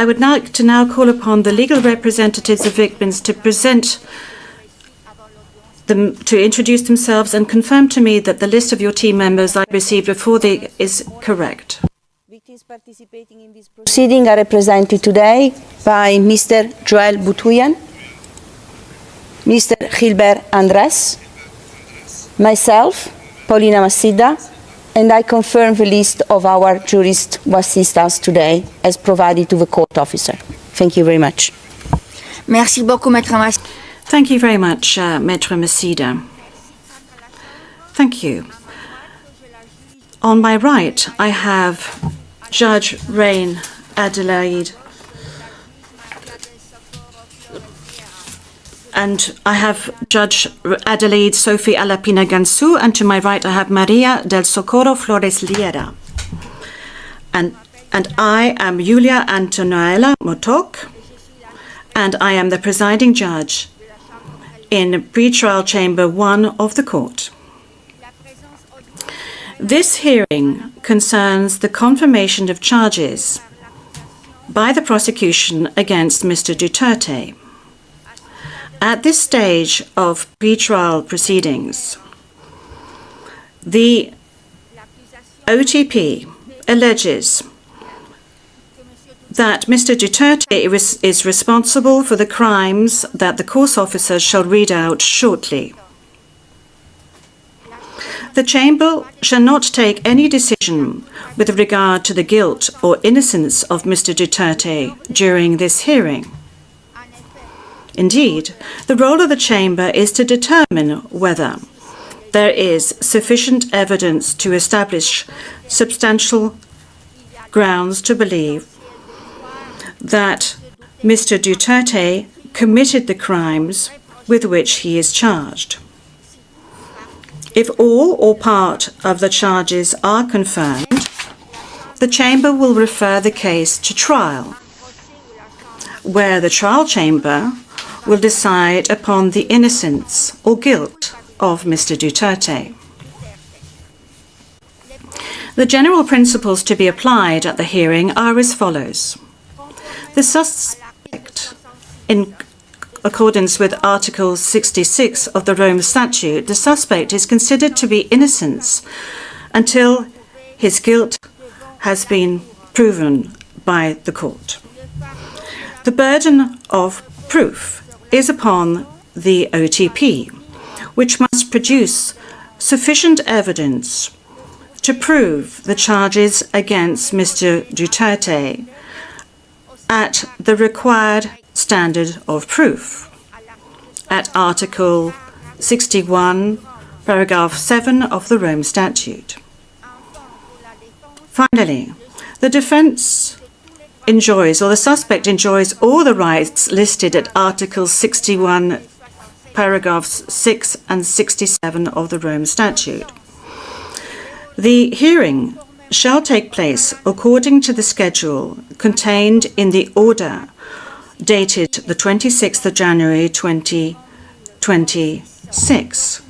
I would like to now call upon the legal representatives of victims to introduce themselves and confirm to me that the list of your team members I received before is correct. Victims participating in this proceeding are represented today by Mr. Joel Boutuyan, Mr. Gilbert Andres, myself, Paulina Massida, and I confirm the list of our jurists who assist us today as provided to the court officer. Thank you very much. Merci beaucoup, Maître Massida. Thank you very much, Maître Massida. Thank you. On my right, I have Judge Rain Adelaide, and I have Judge Adelaide Sophie Alapina Gansu, and to my right I have Maria del Socorro Flores Liera. And I am Julia Antonuela Motok, and I am the presiding judge in pre-trial chamber 1 of the court. This hearing concerns the confirmation of charges by the prosecution against Mr. Duterte. At this stage of pre-trial proceedings, the OTP alleges that Mr. Duterte is responsible for the crimes that the court officers shall read out shortly. The Chamber shall not take any decision with regard to the guilt or innocence of Mr. Duterte during this hearing. Indeed, the role of the Chamber is to determine whether there is sufficient evidence to establish substantial grounds to believe that Mr. Duterte committed the crimes with which he is charged. If all or part of the charges are confirmed, the Chamber will refer the case to trial, where the trial chamber will decide upon the innocence or guilt of Mr. Duterte. The general principles to be applied at the hearing are as follows. The suspect, in accordance with Article 66 of the Rome Statute, the suspect is considered to be innocent until his guilt has been proven by the court. The burden of proof is upon the OTP, which must produce sufficient evidence to prove the charges against Mr. Duterte at the required standard of proof at Article 61, paragraph 7 of the Rome Statute. Finally, the defense enjoys, or the suspect enjoys, all the rights listed at Article 61, paragraphs 6 and 67 of the Rome Statute. The hearing shall take place according to the schedule contained in the order dated the 26th of January 2026,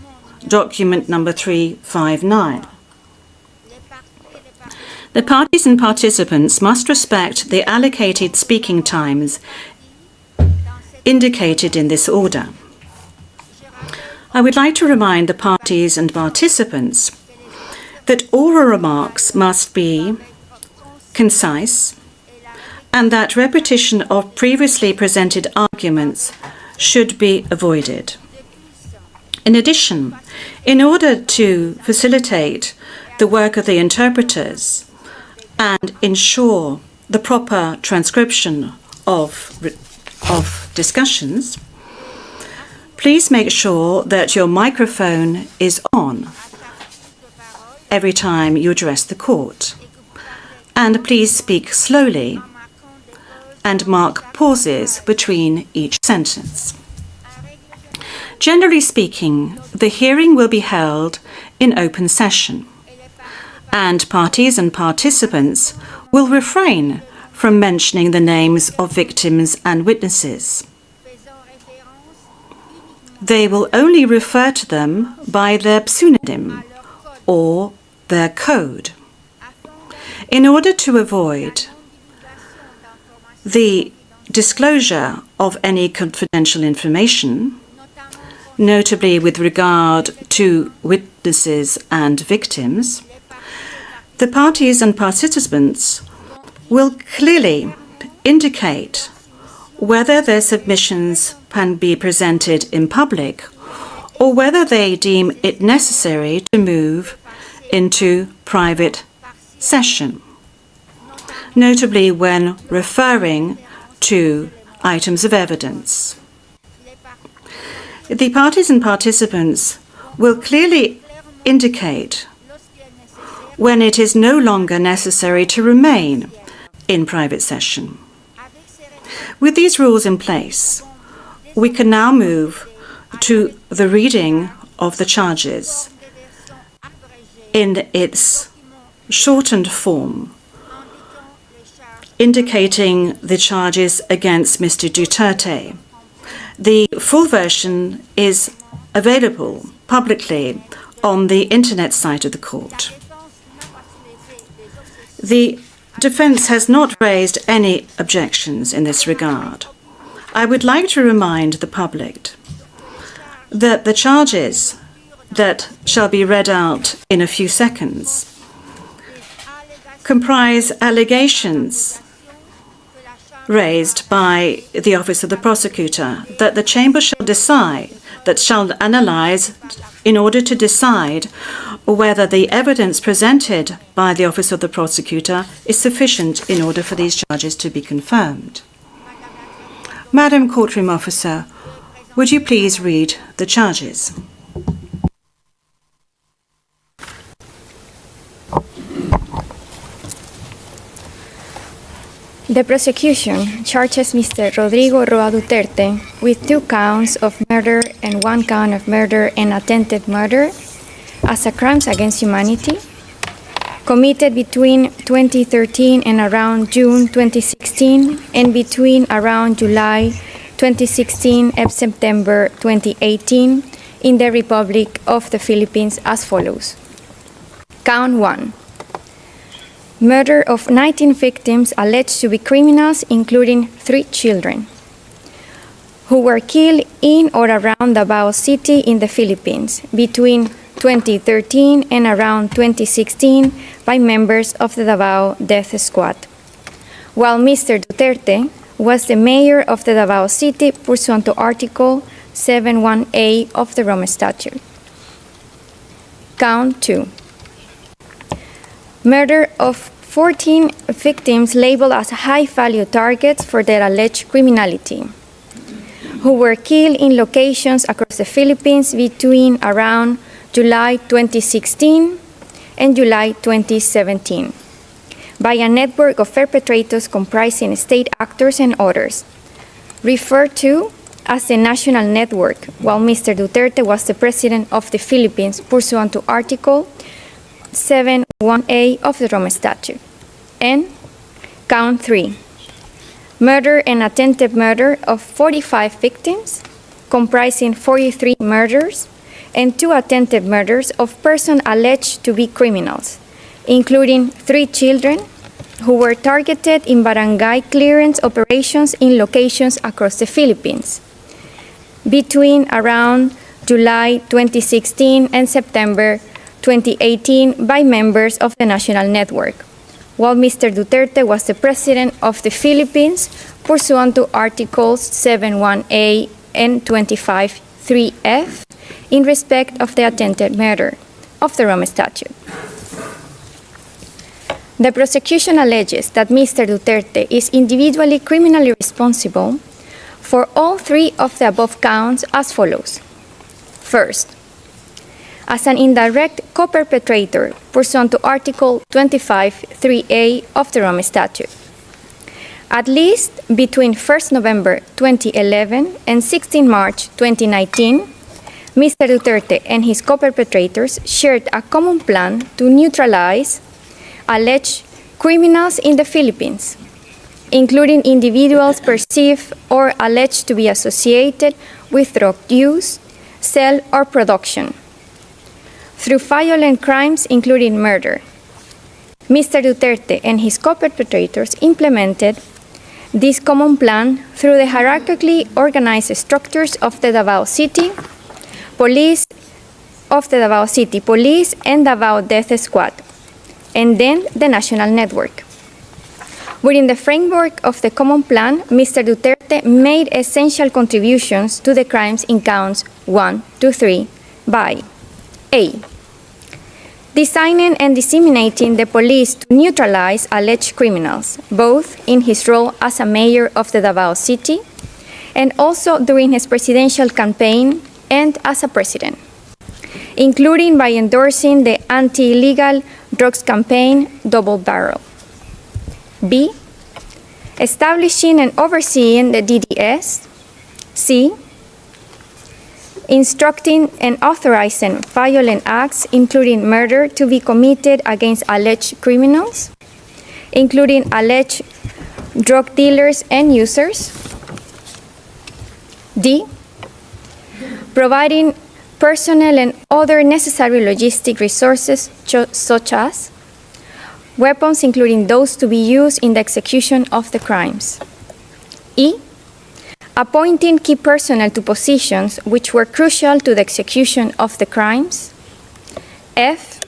document number 359. The parties and participants must respect the allocated speaking times indicated in this order. I would like to remind the parties and participants that oral remarks must be concise and that repetition of previously presented arguments should be avoided. In addition, in order to facilitate the work of the interpreters and ensure the proper transcription of discussions, please make sure that your microphone is on every time you address the court. And please speak slowly and mark pauses between each sentence. Generally speaking, the hearing will be held in open session, and parties and participants will refrain from mentioning the names of victims and witnesses. They will only refer to them by their pseudonym or their code. In order to avoid the disclosure of any confidential information, notably with regard to witnesses and victims, the parties and participants will clearly indicate whether their submissions can be presented in public or whether they deem it necessary to move into private session, notably when referring to items of evidence. The parties and participants will clearly indicate when it is no longer necessary to remain in private session. With these rules in place, we can now move to the reading of the charges in its shortened form, indicating the charges against Mr. Duterte. The full version is available publicly on the internet site of the court. The defense has not raised any objections in this regard. I would like to remind the public that the charges that shall be read out in a few seconds comprise allegations raised by the Office of the Prosecutor that the Chamber shall analyze in order to decide whether the evidence presented by the Office of the Prosecutor is sufficient in order for these charges to be confirmed. Madam Courtroom Officer, would you please read the charges? The prosecution charges Mr. Rodrigo Duterte with 2 counts of murder and 1 count of murder and attempted murder as a crimes against humanity committed between 2013 and around June 2016 and between around July 2016 and September 2018 in the Republic of the Philippines as follows. Count 1. Murder of 19 victims alleged to be criminals, including 3 children, who were killed in or around Davao City in the Philippines between 2013 and around 2016 by members of the Davao Death Squad, while Mr. Duterte was the mayor of the Davao City pursuant to Article 71A of the Rome Statute. Count 2. Murder of 14 victims labeled as high-value targets for their alleged criminality, who were killed in locations across the Philippines between around July 2016 and July 2017 by a network of perpetrators comprising state actors and others, referred to as the National Network, while Mr. Duterte was the president of the Philippines pursuant to Article 71A of the Rome Statute. And count 3. Murder and attempted murder of 45 victims, comprising 43 murders and 2 attempted murders of persons alleged to be criminals, including 3 children who were targeted in barangay clearance operations in locations across the Philippines between around July 2016 and September 2018 by members of the National Network, while Mr. Duterte was the president of the Philippines pursuant to Articles 71A and 25(3)(f in respect of the attempted murder of the Rome Statute. The prosecution alleges that Mr. Duterte is individually criminally responsible for all 3 of the above counts as follows. First, as an indirect co-perpetrator pursuant to Article 25(3)(a) of the Rome Statute. At least between 1st November 2011 and 16 March 2019, Mr. Duterte and his co-perpetrators shared a common plan to neutralize alleged criminals in the Philippines, including individuals perceived or alleged to be associated with drug use, sale, or production, through violent crimes including murder. Mr. Duterte and his co-perpetrators implemented this common plan through the hierarchically organized structures of the Davao City, police and Davao Death Squad, and then the national network. Within the framework of the common plan, Mr. Duterte made essential contributions to the crimes in counts 1 to 3 by A. Designing and disseminating the police to neutralize alleged criminals, both in his role as a mayor of the Davao City and also during his presidential campaign and as a president, including by endorsing the anti-illegal drugs campaign Double Barrel. B. Establishing and overseeing the DDS. C. Instructing and authorizing violent acts, including murder, to be committed against alleged criminals, including alleged drug dealers and users. D. Providing personnel and other necessary logistic resources such as weapons, including those to be used in the execution of the crimes. E. Appointing key personnel to positions which were crucial to the execution of the crimes. F.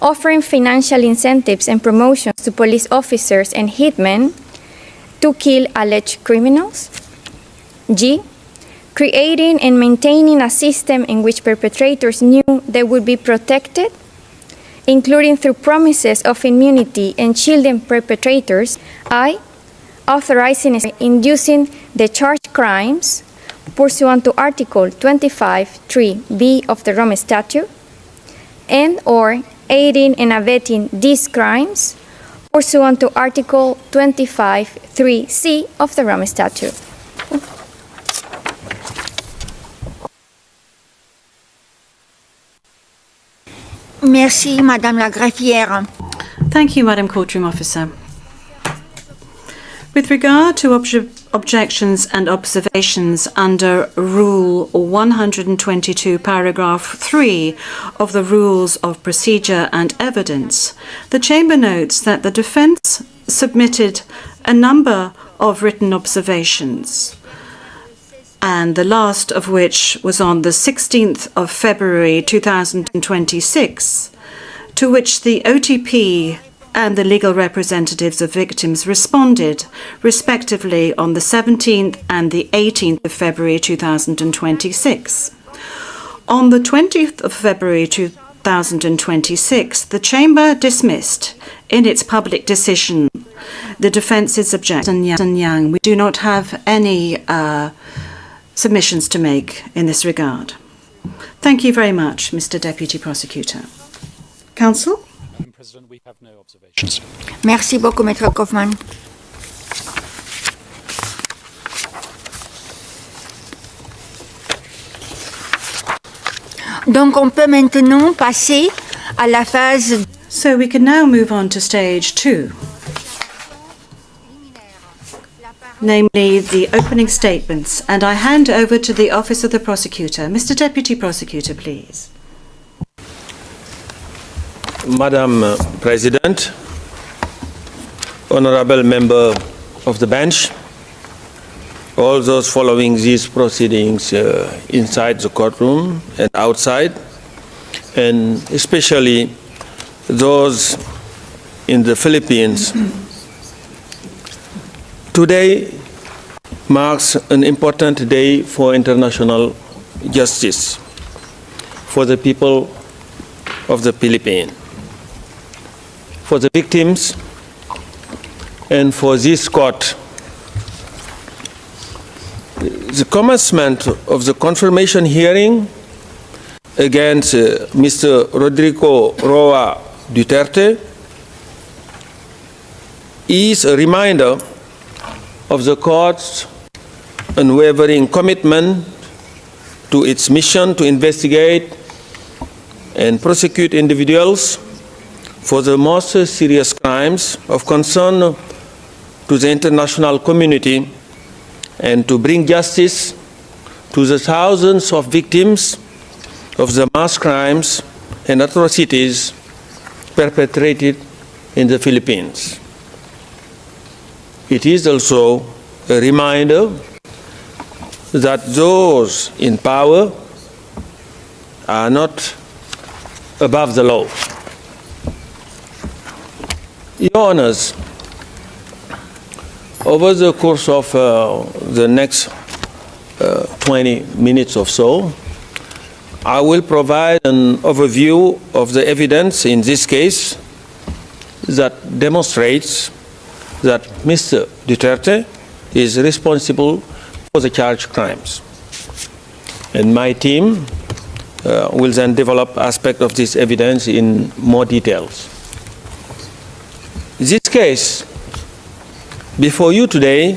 Offering financial incentives and promotions to police officers and hitmen to kill alleged criminals. G. Creating and maintaining a system in which perpetrators knew they would be protected, including through promises of immunity and shielding perpetrators. I. Authorizing and inducing the charged crimes pursuant to Article 25(3)(b) of the Rome Statute, and or aiding and abetting these crimes pursuant to Article 25(3)(c) of the Rome Statute. Merci, Madame la greffière. Thank you, Madam Courtroom Officer. With regard to objections and observations under Rule 122, paragraph 3 of the Rules of Procedure and Evidence, the Chamber notes that the defence submitted a number of written observations, and the last of which was on the 16th of February 2026, to which the OTP and the legal representatives of victims responded, respectively, on the 17th and the 18th of February 2026. On the 20th of February 2026, the Chamber dismissed, in its public decision, the defence's objection. We do not have any submissions to make in this regard. Thank you very much, Mr. Deputy Prosecutor. Counsel? Madam President, we have no observations. Merci beaucoup, Maître Kaufmann. Donc, on peut maintenant passer à la phase. So we can now move on to stage 2, namely the opening statements, and I hand over to the Office of the Prosecutor. Mr. Deputy Prosecutor, please. Madam President, honorable member of the bench, all those following these proceedings inside the courtroom and outside, and especially those in the Philippines. Today marks an important day for international justice for the people of the Philippines, for the victims, and for this court. The commencement of the confirmation hearing against Mr. Rodrigo Roa Duterte is a reminder of the court's unwavering commitment to its mission to investigate and prosecute individuals for the most serious crimes of concern to the international community, and to bring justice to the thousands of victims of the mass crimes and atrocities perpetrated in the Philippines. it is also a reminder that those in power are not above the law. Your Honors, over the course of the next 20 minutes or so, I will provide an overview of the evidence in this case that demonstrates that Mr. Duterte is responsible for the charged crimes. And my team will then develop aspects of this evidence in more details. This case before you today,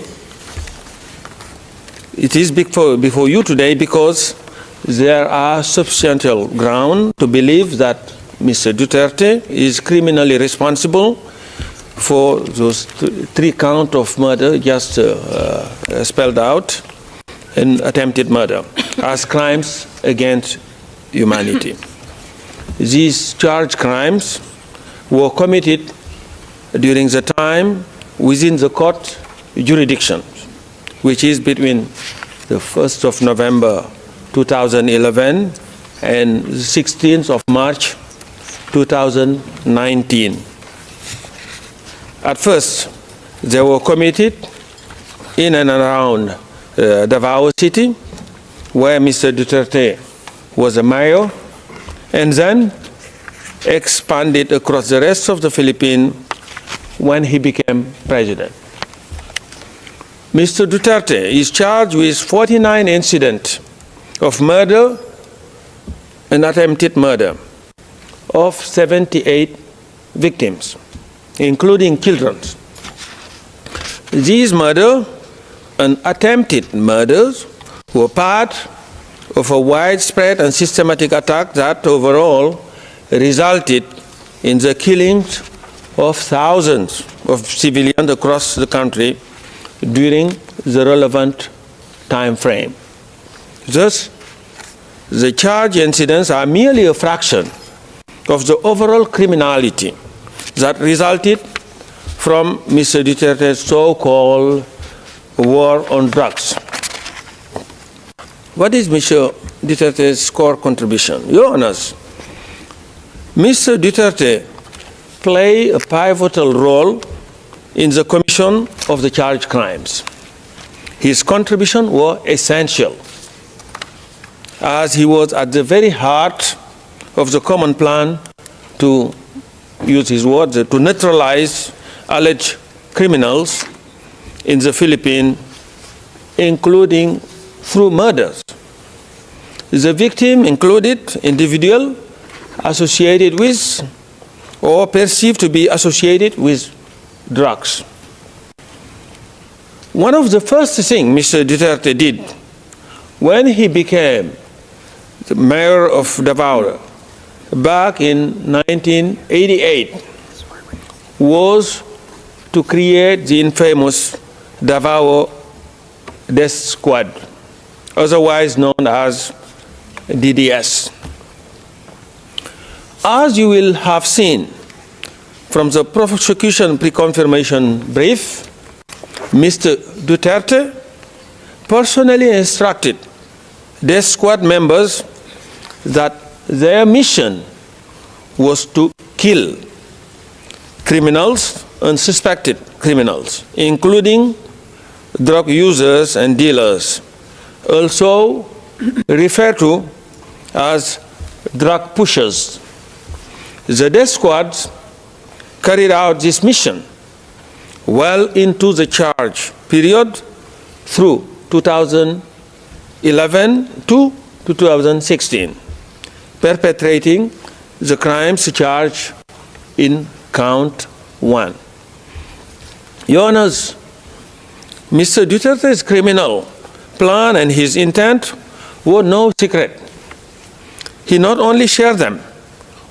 it is before you today because there are substantial grounds to believe that Mr. Duterte is criminally responsible for those three counts of murder just spelled out and attempted murder as crimes against humanity. These charged crimes were committed during the time within the court jurisdiction, which is between the 1st of November 2011 and the 16th of March 2019. At first, they were committed in and around Davao City, where Mr. Duterte was a mayor, and then expanded across the rest of the Philippines when he became president. Mr. Duterte is charged with 49 incidents of murder and attempted murder of 78 victims, including children. These murders and attempted murders were part of a widespread and systematic attack that overall resulted in the killings of thousands of civilians across the country during the relevant time frame. Thus, the charged incidents are merely a fraction of the overall criminality that resulted from Mr. Duterte's so-called war on drugs. What is Mr. Duterte's core contribution? Your Honors, Mr. Duterte played a pivotal role in the commission of the charged crimes. His contribution was essential, as he was at the very heart of the common plan to use his words, to neutralize alleged criminals in the Philippines, including through murders. The victim included individuals associated with or perceived to be associated with drugs. One of the first things Mr. Duterte did when he became the mayor of Davao back in 1988 was to create the infamous Davao Death Squad, otherwise known as DDS. As you will have seen from the prosecution pre-confirmation brief, Mr. Duterte personally instructed Death Squad members that their mission was to kill criminals and suspected criminals, including drug users and dealers, also referred to as drug pushers. The death squads carried out this mission well into the charge period through 2011 to 2016, perpetrating the crimes charged in count 1. Your Honors, Mr. Duterte's criminal plan and his intent were no secret. He not only shared them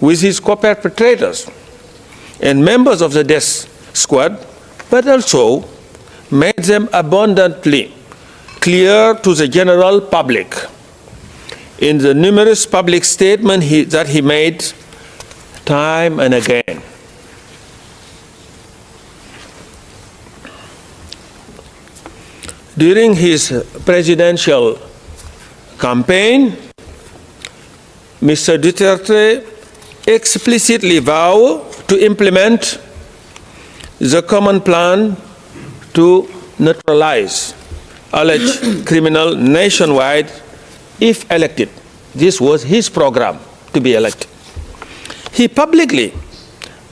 with his co-perpetrators and members of the death squad, but also made them abundantly clear to the general public in the numerous public statements that he made time and again. during his presidential campaign, Mr. Duterte explicitly vowed to implement the common plan to neutralize alleged criminal nationwide if elected. This was his program to be elected. He publicly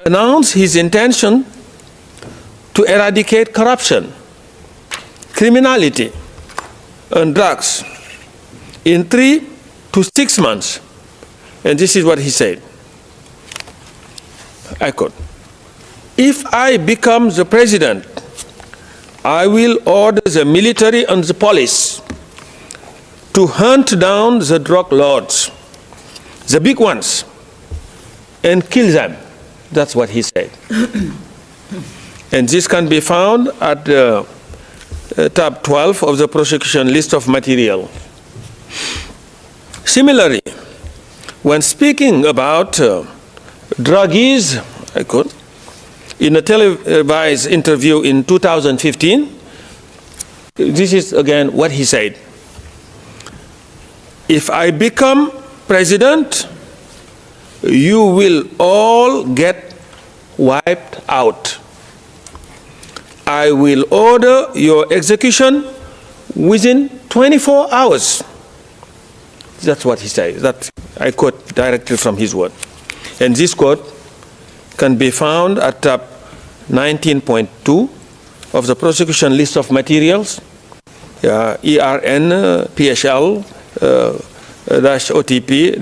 announced his intention to eradicate corruption, criminality, and drugs in 3 to 6 months. And this is what he said. I quote, "If I become the president, I will order the military and the police to hunt down the drug lords, the big ones, and kill them." That's what he said. And this can be found at tab 12 of the prosecution list of material. Similarly, when speaking about druggies, I quote, in a televised interview in 2015, this is again what he said. "If I become president, you will all get wiped out. I will order your execution within 24 hours. That's what he says. That I quote directly from his word. And this quote can be found at tab 19.2 of the prosecution list of materials, ERN PHL OTP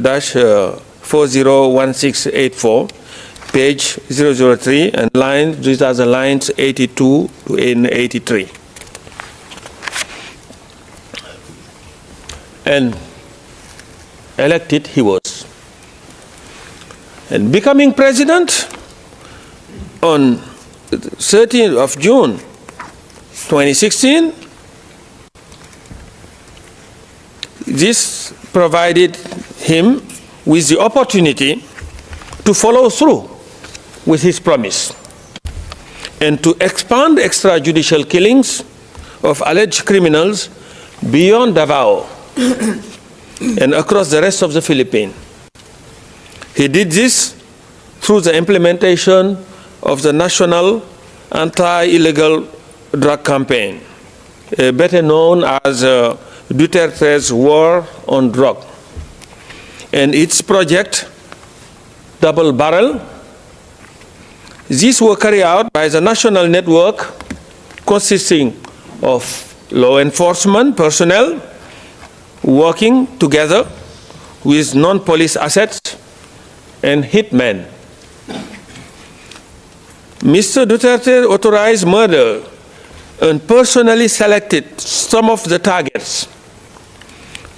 401684, page 003, and these are the lines 82 to 83. And elected he was. And becoming president on 13th of June 2016, this provided him with the opportunity to follow through with his promise and to expand extrajudicial killings of alleged criminals beyond Davao and across the rest of the Philippines. He did this through the implementation of the National Anti-Illegal Drug Campaign, better known as Duterte's War on Drug, and its project, Double Barrel. These were carried out by the national network consisting of law enforcement personnel working together with non-police assets and hitmen. Mr. Duterte authorized murder and personally selected some of the targets.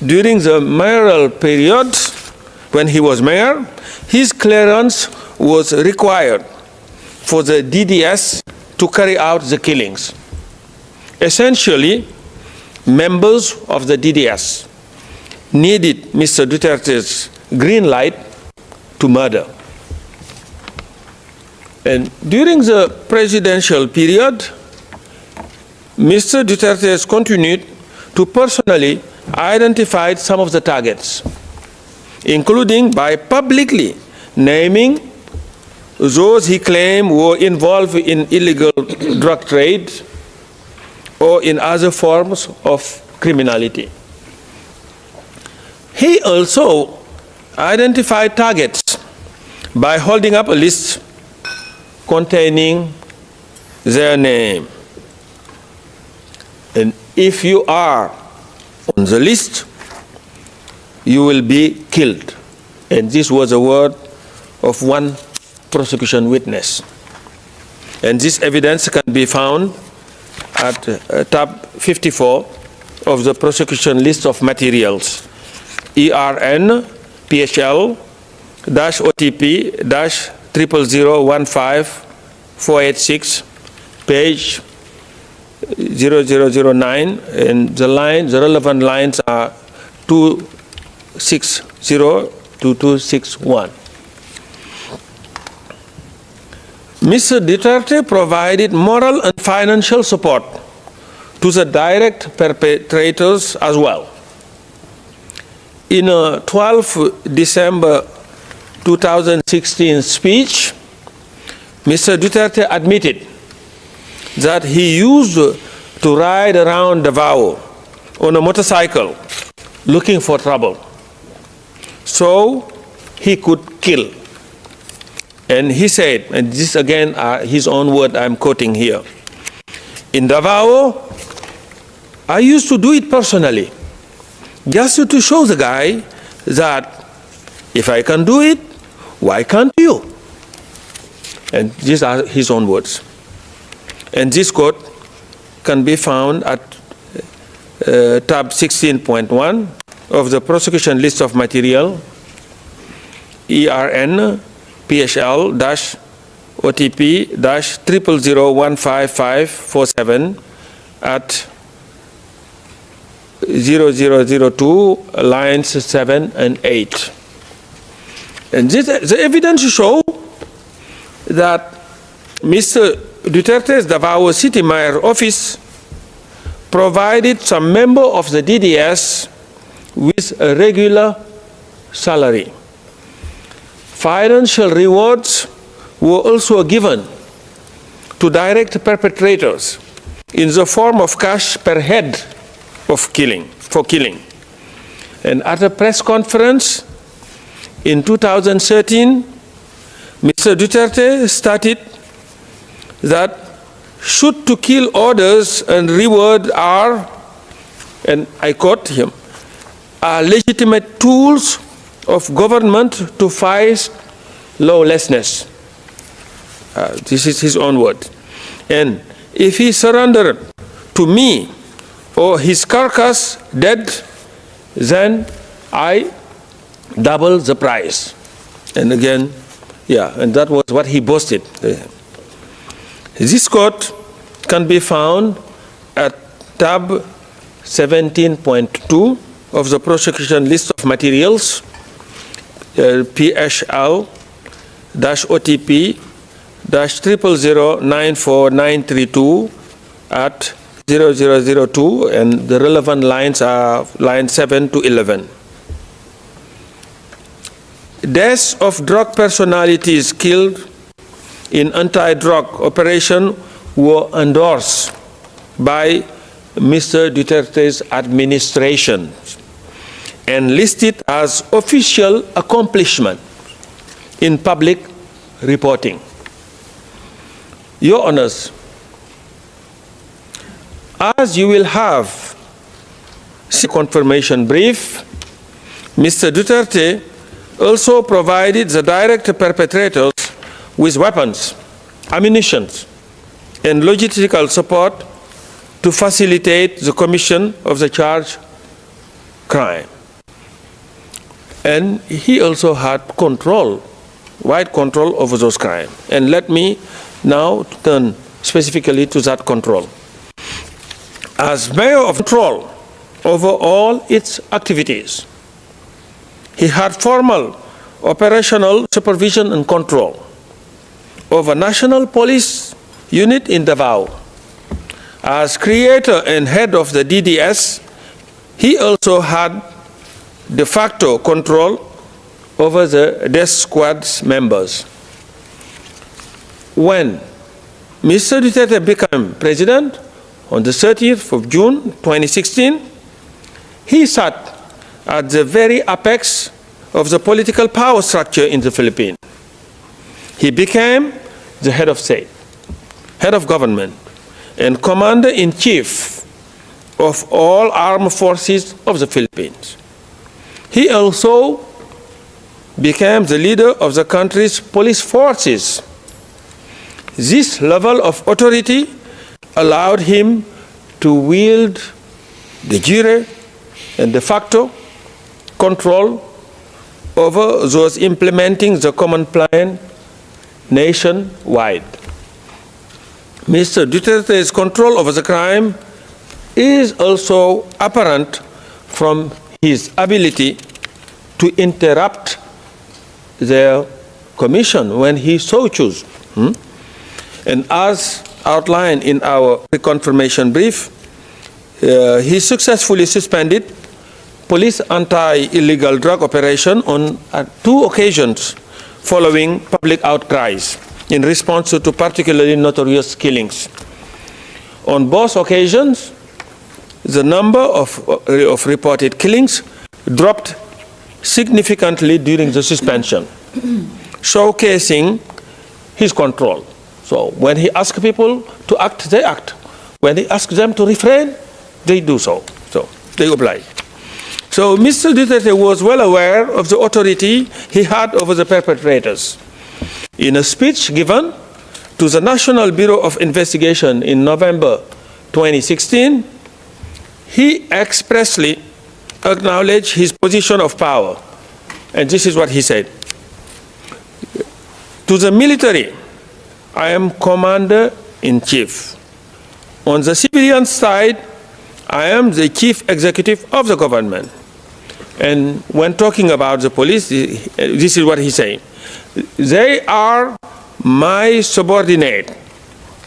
During the mayoral period, when he was mayor, his clearance was required for the DDS to carry out the killings. Essentially, members of the DDS needed Mr. Duterte's green light to murder. And during the presidential period, Mr. Duterte has continued to personally identify some of the targets, including by publicly naming those he claimed were involved in illegal drug trade or in other forms of criminality. He also identified targets by holding up a list containing their name. And if you are on the list, you will be killed. And this was a word of one prosecution witness. And this evidence can be found at tab 54 of the prosecution list of materials, ERN PHL OTP 00015-486, page 0009, and the relevant lines are 260 to 261. Mr. Duterte provided moral and financial support to the direct perpetrators as well. In a 12 December 2016 speech, Mr. Duterte admitted that he used to ride around Davao on a motorcycle looking for trouble, so he could kill. And he said, and this again his own word I'm quoting here, "In Davao, I used to do it personally, just to show the guy that if I can do it, why can't you?" And these are his own words. And this quote can be found at tab 16.1 of the prosecution list of material, ERN PHL-OTP-000015547 at 0002 lines 7 and 8. And the evidence show that Mr. Duterte's Davao City Mayor office provided some member of the DDS with a regular salary. Financial rewards were also given to direct perpetrators in the form of cash per head for killing. And at a press conference in 2013, Mr. Duterte stated that shoot to kill orders and reward are, and I quote him, are legitimate tools of government to fight lawlessness. This is his own word. And if he surrendered to me or his carcass dead, then I double the price. And again, yeah, and that was what he boasted. This quote can be found at tab 17.2 of the prosecution list of materials, PHL-OTP-000094932 at 0002, and the relevant lines are lines 7 to 11. Deaths of drug personalities killed in anti-drug operation were endorsed by Mr. Duterte's administration and listed as official accomplishment in public reporting. Your Honors, as you will have a confirmation brief, Mr. Duterte also provided the direct perpetrators with weapons, ammunition, and logistical support to facilitate the commission of the charged crime. And he also had control, wide control over those crimes. And let me now turn specifically to that control. As mayor of control over all its activities, he had formal operational supervision and control over National Police Unit in Davao. As creator and head of the DDS, he also had de facto control over the death squad's members. When Mr. Duterte became president on the 30th of June 2016, he sat at the very apex of the political power structure in the Philippines. He became the head of state, head of government, and commander-in-chief of all armed forces of the Philippines. He also became the leader of the country's police forces. This level of authority allowed him to wield de jure and de facto control over those implementing the common plan nationwide. Mr. Duterte's control over the crime is also apparent from his ability to interrupt their commission when he so chooses. And as outlined in our reconfirmation brief, he successfully suspended police anti-illegal drug operation on 2 occasions following public outcries in response to particularly notorious killings. On both occasions, the number of reported killings dropped significantly during the suspension, showcasing his control. So when he asks people to act, they act. When he asks them to refrain, they do so. So they oblige. So Mr. Duterte was well aware of the authority he had over the perpetrators. In a speech given to the National Bureau of Investigation in November 2016, he expressly acknowledged his position of power. And this is what he said. To the military, I am commander-in-chief. On the civilian side, I am the chief executive of the government. And when talking about the police, this is what he's saying. They are my subordinate,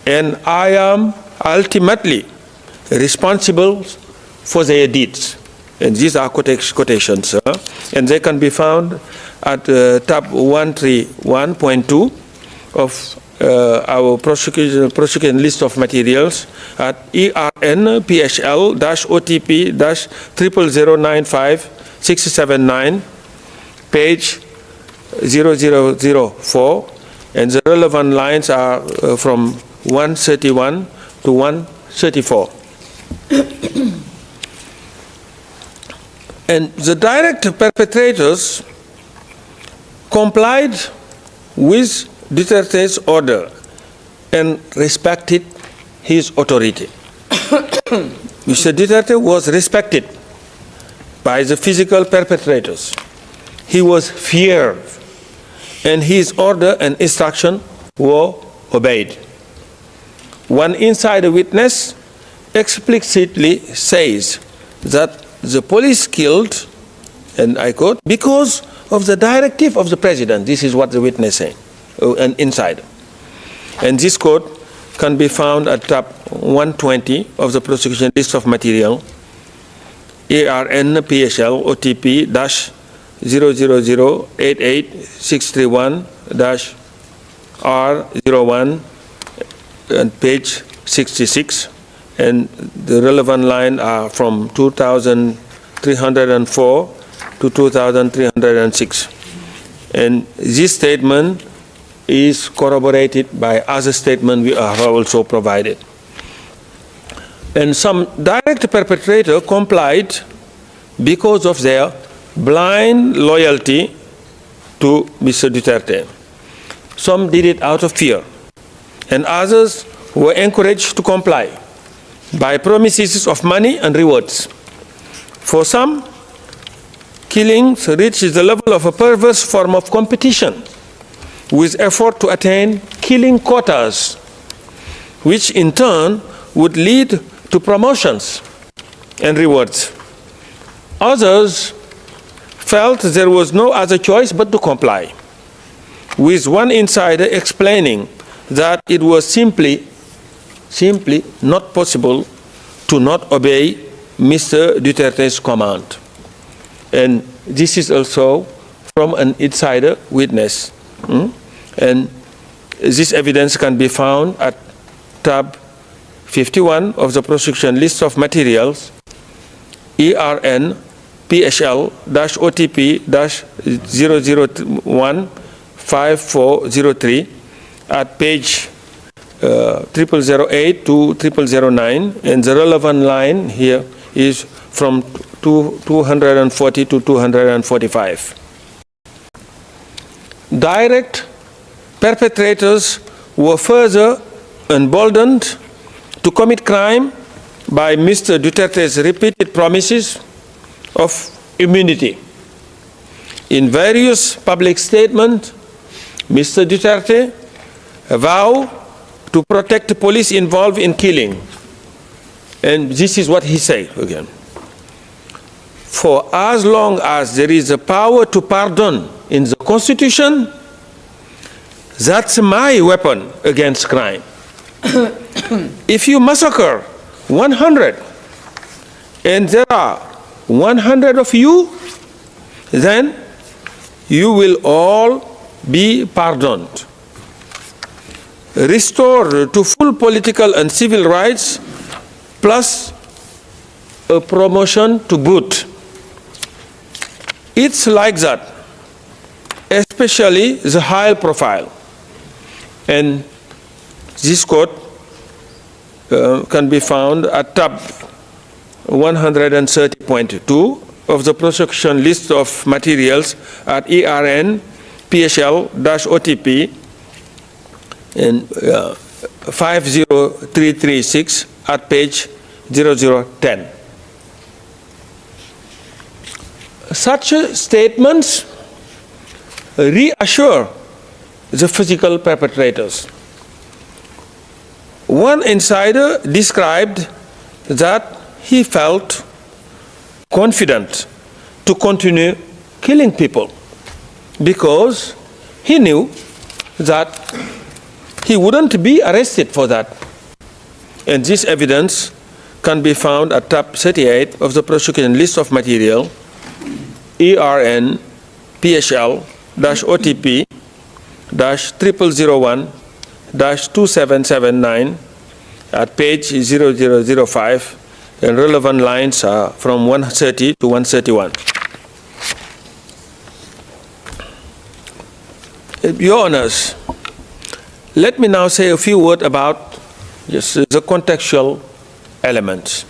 and I am ultimately responsible for their deeds. And these are quotations, and they can be found at tab 131.2 of our prosecution list of materials at ERN PHL-OTP-00095679, page 0004, and the relevant lines are from 131 to 134. And the direct perpetrators complied with Duterte's order and respected his authority. Mr. Duterte was respected by the physical perpetrators. He was feared, and his order and instruction were obeyed. One insider witness explicitly says that the police killed, and I quote, because of the directive of the president. This is what the witness said, an insider. And this quote can be found at tab 120 of the prosecution list of material, ARN PHL OTP -000886631-R01 and page 66. And the relevant line are from 2304 to 2306. And this statement is corroborated by other statements we have also provided. And some direct perpetrator complied because of their blind loyalty to Mr. Duterte. Some did it out of fear, and others were encouraged to comply by promises of money and rewards. For some, killings reached the level of a perverse form of competition, with effort to attain killing quotas, which in turn would lead to promotions and rewards. Others felt there was no other choice but to comply, with one insider explaining that it was simply not possible to not obey Mr. Duterte's command. And this is also from an insider witness. And this evidence can be found at tab 51 of the prosecution list of materials, ERN PHL-OTP-0015403 at page 0008 to 0009, and the relevant line here is from 240 to 245. Direct perpetrators were further emboldened to commit crime by Mr. Duterte's repeated promises of immunity. In various public statements, Mr. Duterte vowed to protect the police involved in killing. And this is what he said again. For as long as there is a power to pardon in the Constitution, that's my weapon against crime. If you massacre 100 and there are 100 of you, then you will all be pardoned. Restore to full political and civil rights, plus a promotion to boot. It's like that, especially the high profile. And this quote can be found at tab 130.2 of the prosecution list of materials at ERN PHL-OTP and 50336 at page 0010. Such statements reassure the physical perpetrators. One insider described that he felt confident to continue killing people because he knew that he wouldn't be arrested for that. And this evidence can be found at tab 38 of the prosecution list of material, ERN PHL-OTP-0001-2779 at page 0005, and relevant lines are from 130 to 131. Your Honors, let me now say a few words about just the contextual elements.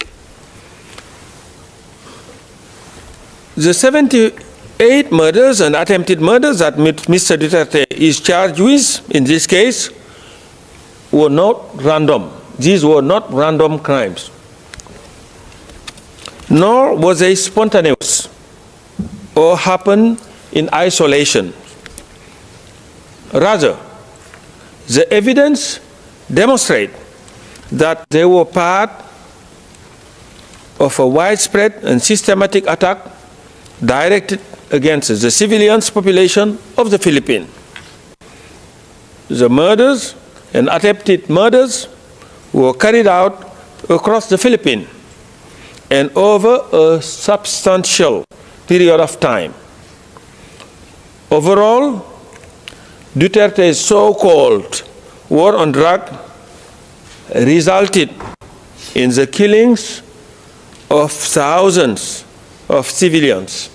The 78 murders and attempted murders that Mr. Duterte is charged with in this case were not random. These were not random crimes, nor was they spontaneous or happened in isolation. Rather, the evidence demonstrates that they were part of a widespread and systematic attack directed against the civilian population of the Philippines. The murders and attempted murders were carried out across the Philippines and over a substantial period of time. Overall, Duterte's so-called war on drugs resulted in the killings of thousands of civilians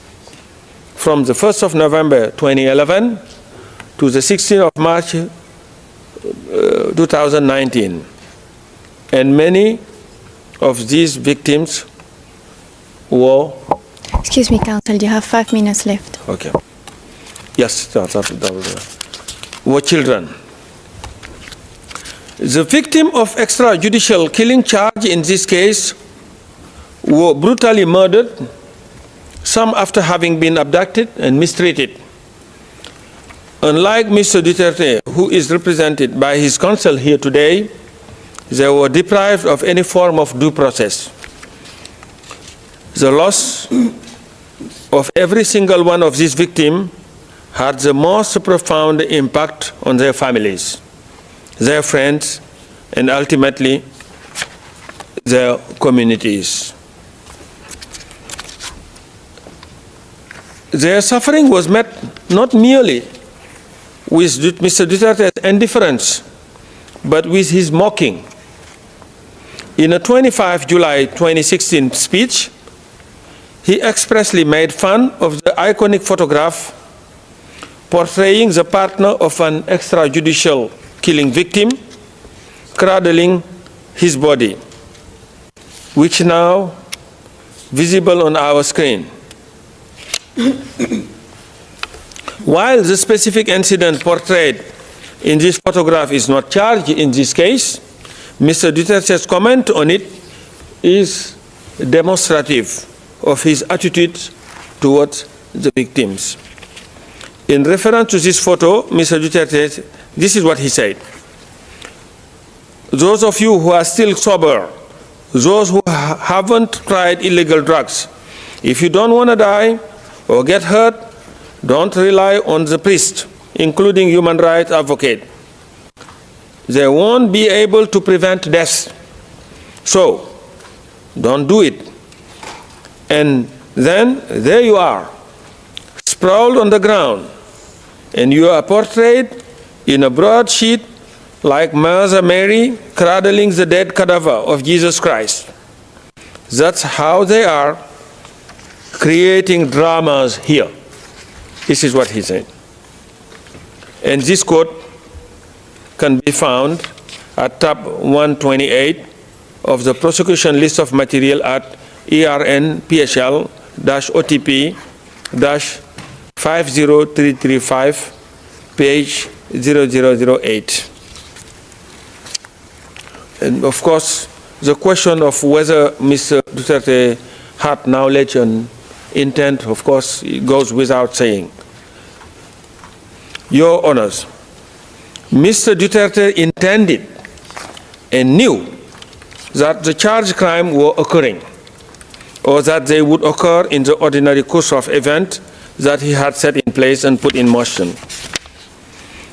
from the 1st of November 2011 to the 16th of March 2019. And many of these victims were... Excuse me, counsel, you have 5 minutes left. Okay. Yes, were children. The victim of extrajudicial killing charge in this case were brutally murdered, some after having been abducted and mistreated. Unlike Mr. Duterte, who is represented by his counsel here today, they were deprived of any form of due process. The loss of every single one of these victims had the most profound impact on their families, their friends, and ultimately their communities. Their suffering was met not merely with Mr. Duterte's indifference, but with his mocking. In a 25 July 2016 speech, he expressly made fun of the iconic photograph portraying the partner of an extrajudicial killing victim cradling his body, which now visible on our screen. While the specific incident portrayed in this photograph is not charged in this case, Mr. Duterte's comment on it is demonstrative of his attitude towards the victims. In reference to this photo, Mr. Duterte, this is what he said. Those of you who are still sober, those who haven't tried illegal drugs, if you don't want to die or get hurt, don't rely on the priest, including human rights advocate. They won't be able to prevent death. So, don't do it. And then there you are, sprawled on the ground, and you are portrayed in a broadsheet like Mother Mary cradling the dead cadaver of Jesus Christ. That's how they are creating dramas here. This is what he said. And this quote can be found at tab 128 of the prosecution list of material at ERN PHL-OTP-50335, page 0008. And of course, the question of whether Mr. Duterte had knowledge and intent, of course, it goes without saying. Your Honors, Mr. Duterte intended and knew that the charged crime were occurring, or that they would occur in the ordinary course of event that he had set in place and put in motion.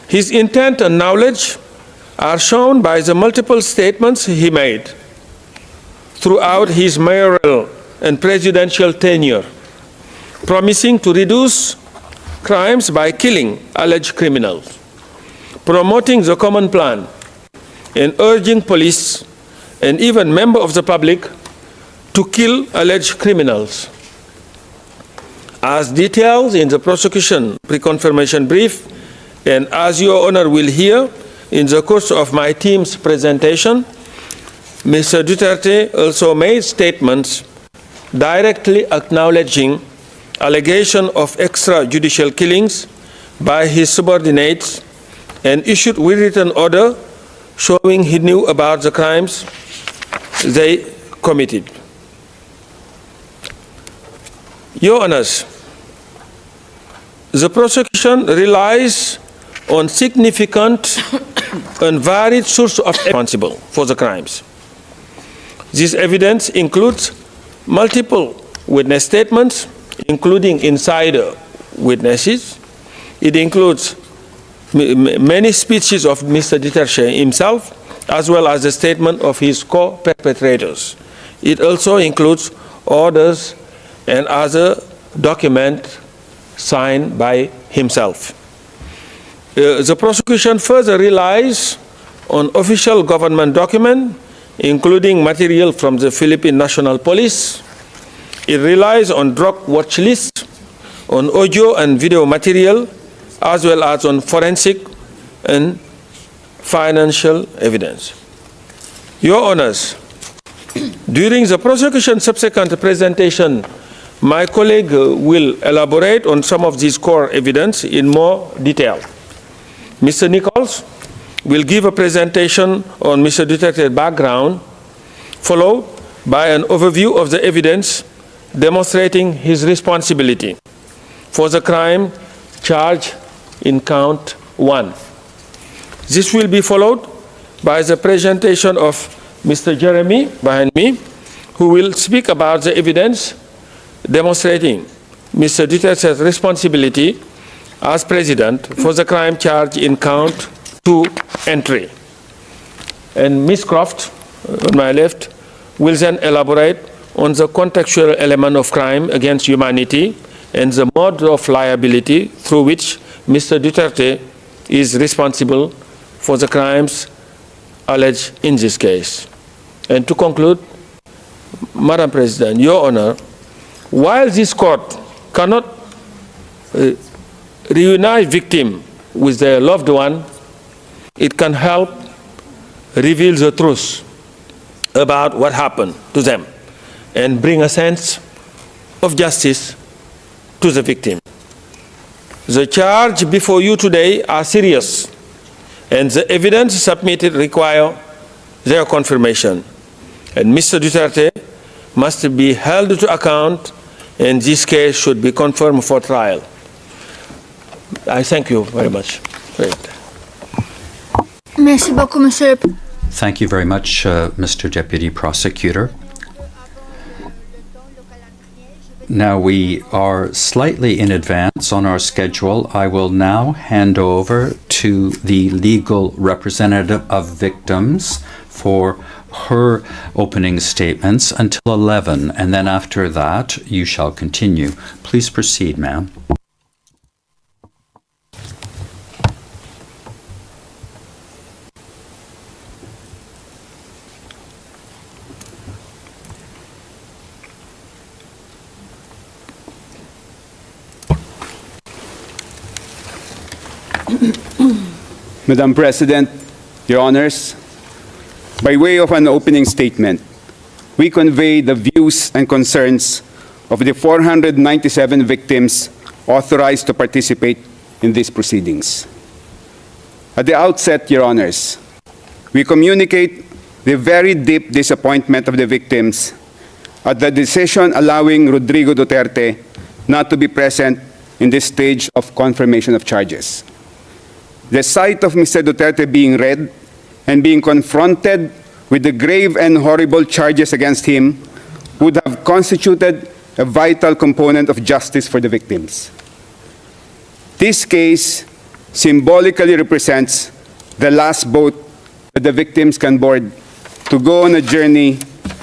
His intent and knowledge are shown by the multiple statements he made throughout his mayoral and presidential tenure, promising to reduce crimes by killing alleged criminals, promoting the common plan, and urging police and even members of the public to kill alleged criminals. As detailed in the prosecution pre-confirmation brief, and as Your Honor will hear in the course of my team's presentation, Mr. Duterte also made statements directly acknowledging allegation of extrajudicial killings by his subordinates and issued written order showing he knew about the crimes they committed. Your Honors, the prosecution relies on significant and varied sources of responsible for the crimes. This evidence includes multiple witness statements, including insider witnesses. It includes many speeches of Mr. Duterte himself, as well as the statement of his co-perpetrators. It also includes orders and other documents signed by himself. The prosecution further relies on official government documents, including material from the Philippine National Police. It relies on drug watch lists, on audio and video material, as well as on forensic and financial evidence. Your Honors, during the prosecution's subsequent presentation, my colleague will elaborate on some of these core evidence in more detail. Mr. Nichols will give a presentation on Mr. Duterte's background, followed by an overview of the evidence demonstrating his responsibility for the crime charged in count 1. This will be followed by the presentation of Mr. Jeremy behind me, who will speak about the evidence demonstrating Mr. Duterte's responsibility as President for the crime charged in count 2 and 3. And Ms. Croft, on my left, will then elaborate on the contextual element of crime against humanity and the mode of liability through which Mr. Duterte is responsible for the crimes alleged in this case. And to conclude, Madam President, Your Honor, while this court cannot reunite victims with their loved one, it can help reveal the truth about what happened to them and bring a sense of justice to the victim. The charges before you today are serious, and the evidence submitted require their confirmation. And Mr. Duterte must be held to account, and this case should be confirmed for trial. I thank you very much. Merci beaucoup, Monsieur. Thank you very much, Mr. Deputy Prosecutor. Now we are slightly in advance on our schedule. I will now hand over to the legal representative of victims for her opening statements until 11, and then after that you shall continue. Please proceed, ma'am. Madam President, Your Honors, by way of an opening statement, we convey the views and concerns of the 497 victims authorized to participate in these proceedings. At the outset, Your Honors, we communicate the very deep disappointment of the victims at the decision allowing Rodrigo Duterte not to be present in this stage of confirmation of charges. The sight of Mr. Duterte being read and being confronted with the grave and horrible charges against him would have constituted a vital component of justice for the victims. This case symbolically represents the last boat that the victims can board to go on a journey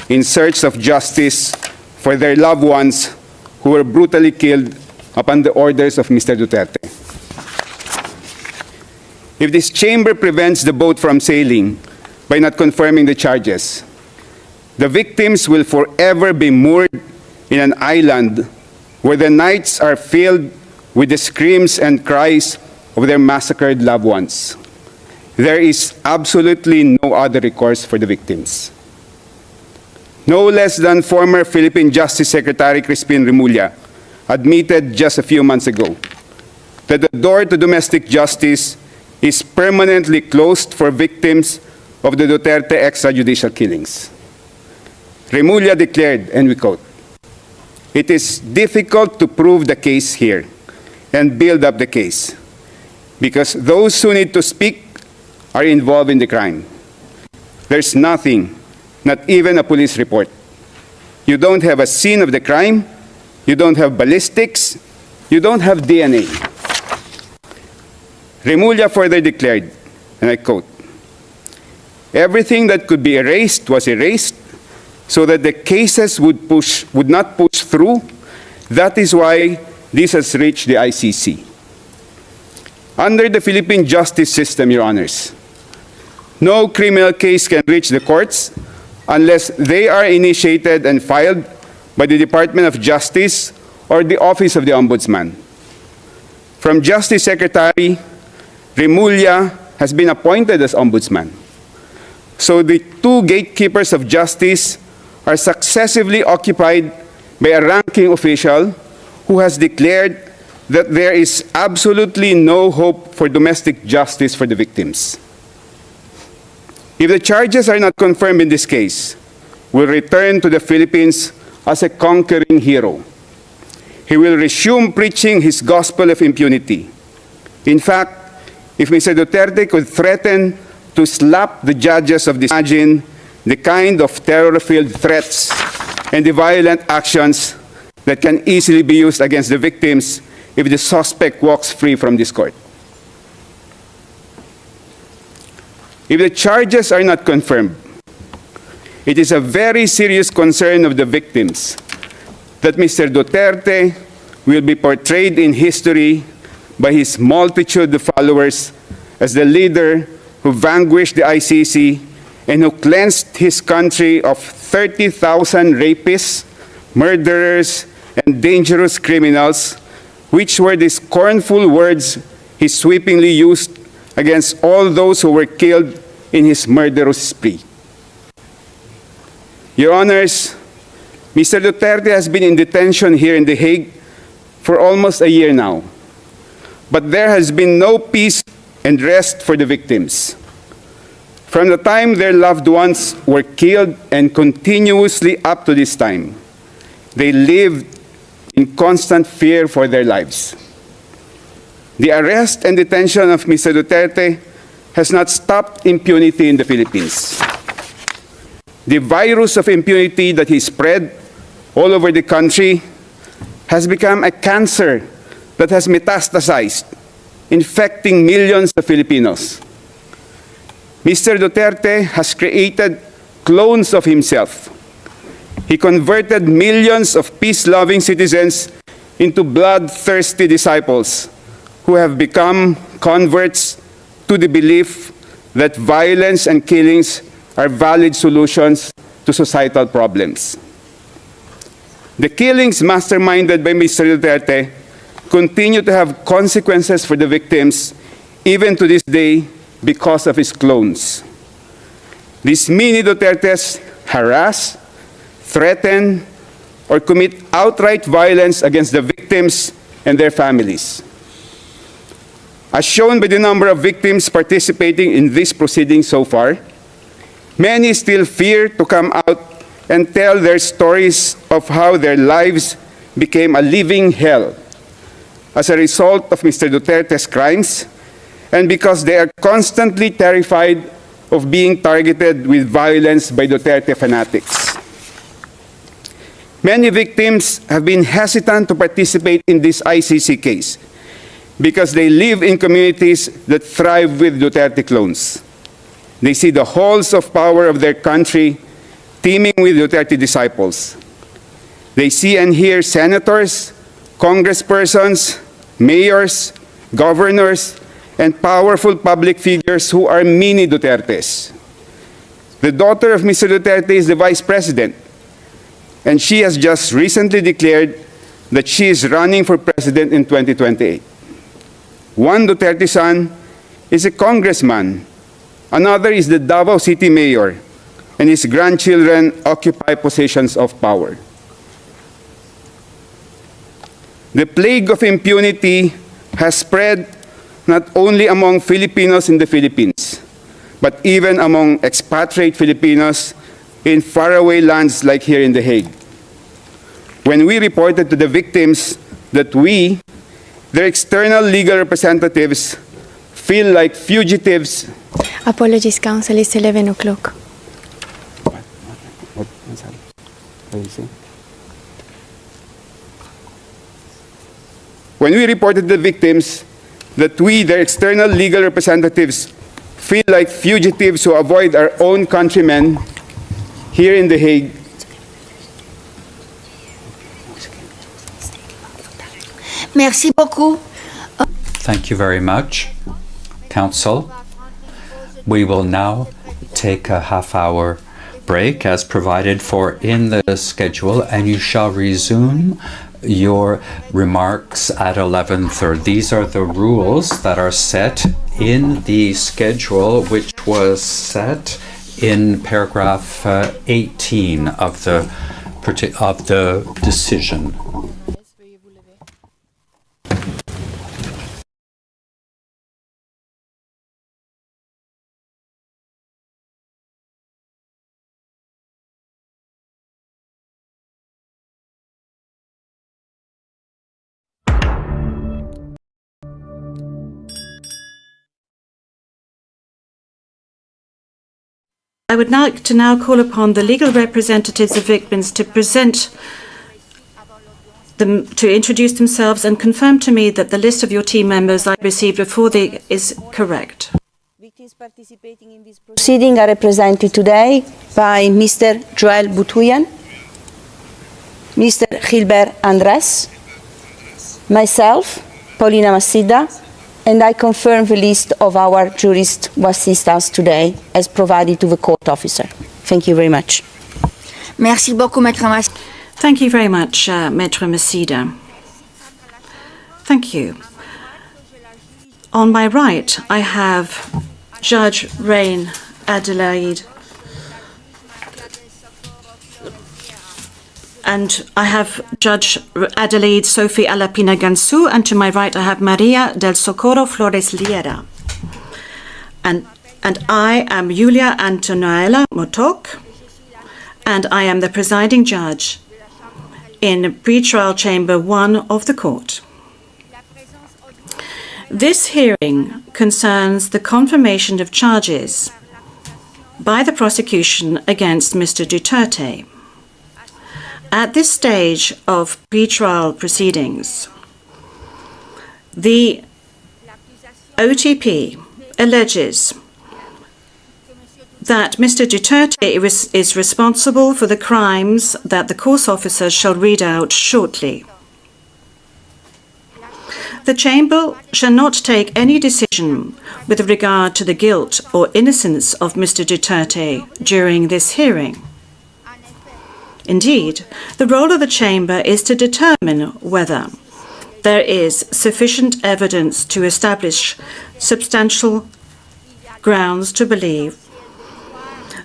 in search of justice for their loved ones who were brutally killed upon the orders of Mr. Duterte. If this chamber prevents the boat from sailing by not confirming the charges, the victims will forever be moored in an island where the nights are filled with the screams and cries of their massacred loved ones. There is absolutely no other recourse for the victims. No less than former Philippine Justice Secretary Crispin Remulla admitted just a few months ago that the door to domestic justice is permanently closed for victims of the Duterte extrajudicial killings. Remulla declared, and we quote, "It is difficult to prove the case here and build up the case because those who need to speak are involved in the crime. There's nothing, not even a police report. You don't have a scene of the crime, you don't have ballistics, you don't have DNA." Remulla further declared, and I quote, "Everything that could be erased was erased so that the cases would not push through. That is why this has reached the ICC." Under the Philippine justice system, Your Honors, no criminal case can reach the courts unless they are initiated and filed by the Department of Justice or the Office of the Ombudsman. From Justice Secretary, Remulla has been appointed as Ombudsman. So the two gatekeepers of justice are successively occupied by a ranking official who has declared that there is absolutely no hope for domestic justice for the victims. If the charges are not confirmed in this case, we'll return to the Philippines as a conquering hero. He will resume preaching his gospel of impunity. In fact, if Mr. Duterte could threaten to slap the judges of this, imagine the kind of terror-filled threats and the violent actions that can easily be used against the victims if the suspect walks free from this court. If the charges are not confirmed, it is a very serious concern of the victims that Mr. Duterte will be portrayed in history by his multitude of followers as the leader who vanquished the ICC and who cleansed his country of 30,000 rapists, murderers, and dangerous criminals, which were the scornful words he sweepingly used against all those who were killed in his murderous spree. Your Honors, Mr. Duterte has been in detention here in The Hague for almost a year now. But there has been no peace and rest for the victims. From the time their loved ones were killed and continuously up to this time, they lived in constant fear for their lives. The arrest and detention of Mr. Duterte has not stopped impunity in the Philippines. The virus of impunity that he spread all over the country has become a cancer that has metastasized infecting millions of Filipinos. Mr. Duterte has created clones of himself. He converted millions of peace-loving citizens into bloodthirsty disciples who have become converts to the belief that violence and killings are valid solutions to societal problems. The killings masterminded by Mr. Duterte continue to have consequences for the victims even to this day because of his clones. These mini Dutertes harass, threaten, or commit outright violence against the victims and their families. As shown by the number of victims participating in this proceeding so far, many still fear to come out and tell their stories of how their lives became a living hell as a result of Mr. Duterte's crimes, and because they are constantly terrified of being targeted with violence by Duterte fanatics. Many victims have been hesitant to participate in this ICC case because they live in communities that thrive with Duterte clones. They see the halls of power of their country teeming with Duterte disciples. They see and hear senators, congresspersons, mayors, governors, and powerful public figures who are mini Dutertes. The daughter of Mr. Duterte is the vice president, and she has just recently declared that she is running for president in 2028. One Duterte son is a congressman. Another is the Davao City mayor, and his grandchildren occupy positions of power. The plague of impunity has spread not only among Filipinos in the Philippines, but even among expatriate Filipinos in faraway lands like here in The Hague. When we reported to the victims that we, their external legal representatives, feel like fugitives. Apologies, counsel, it's 11 o'clock. What you say? When we reported to the victims that we, their external legal representatives, feel like fugitives who avoid our own countrymen here in The Hague, Merci beaucoup. Thank you very much, Council. We will now take a half-hour break as provided for in the schedule, and you shall resume your remarks at 11:30. These are the rules that are set in the schedule, which was set in paragraph 18 of the decision. I would like to now call upon the legal representatives of victims to introduce themselves and confirm to me that the list of your team members I received before is correct. Victims participating in this proceeding are represented today by Mr. Joel Butuyan, Mr. Gilbert Andres, myself, Paulina Masida, and I confirm the list of our jurists who assist us today as provided to the court officer. Thank you very much. Merci beaucoup, Maître Masida. Thank you very much, Maître Masida. Thank you. On my right, I have Judge Rain Adelaide, and I have Judge Adelaide Sophie Alapina Gansu, and to my right I have Maria del Socorro Flores Liera. And I am Julia Antonuela Motok, and I am the presiding judge in pretrial chamber 1 of the court. This hearing concerns the confirmation of charges by the prosecution against Mr. Duterte. At this stage of pretrial proceedings, the OTP alleges that Mr. Duterte is responsible for the crimes that the course officers shall read out shortly. The Chamber shall not take any decision with regard to the guilt or innocence of Mr. Duterte during this hearing. Indeed, the role of the Chamber is to determine whether there is sufficient evidence to establish substantial grounds to believe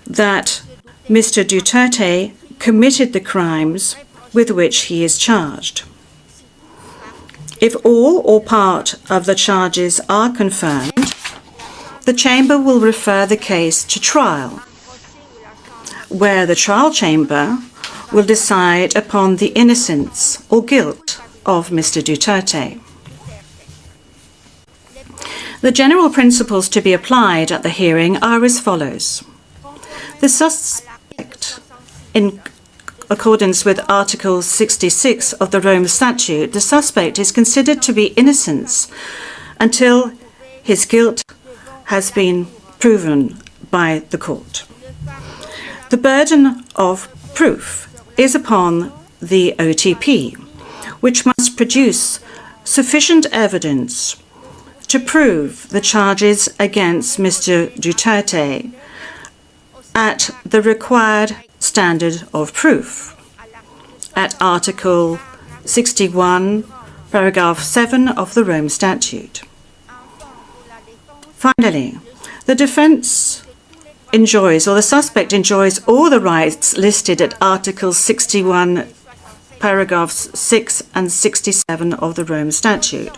that Mr. Duterte committed the crimes with which he is charged. If all or part of the charges are confirmed, the Chamber will refer the case to trial, where the trial chamber will decide upon the innocence or guilt of Mr. Duterte. The general principles to be applied at the hearing are as follows. The suspect, in accordance with Article 66 of the Rome Statute, the suspect is considered to be innocent until his guilt has been proven by the court. The burden of proof is upon the OTP, which must produce sufficient evidence to prove the charges against Mr. Duterte at the required standard of proof, at Article 61, paragraph 7 of the Rome Statute. Finally, the defense enjoys, or the suspect enjoys, all the rights listed at Article 61, paragraphs 6 and 67 of the Rome Statute.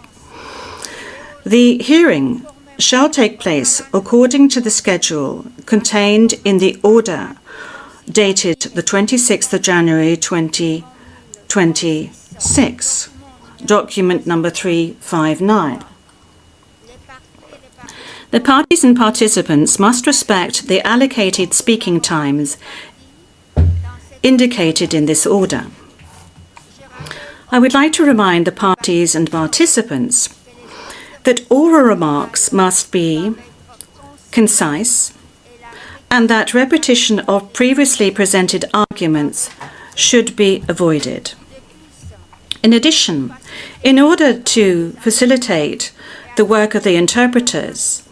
The hearing shall take place according to the schedule contained in the order dated the 26th of January 2026, document number 359. The parties and participants must respect the allocated speaking times indicated in this order. I would like to remind the parties and participants that oral remarks must be concise and that repetition of previously presented arguments should be avoided. In addition, in order to facilitate the work of the interpreters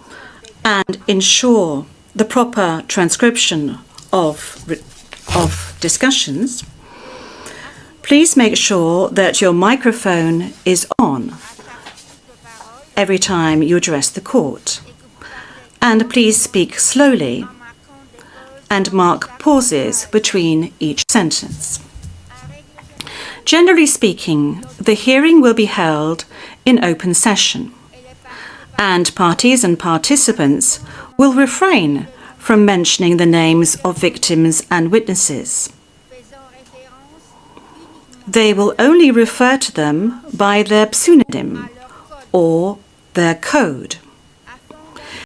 and ensure the proper transcription of discussions, please make sure that your microphone is on every time you address the court. And please speak slowly and mark pauses between each sentence. Generally speaking, the hearing will be held in open session, and parties and participants will refrain from mentioning the names of victims and witnesses. They will only refer to them by their pseudonym or their code.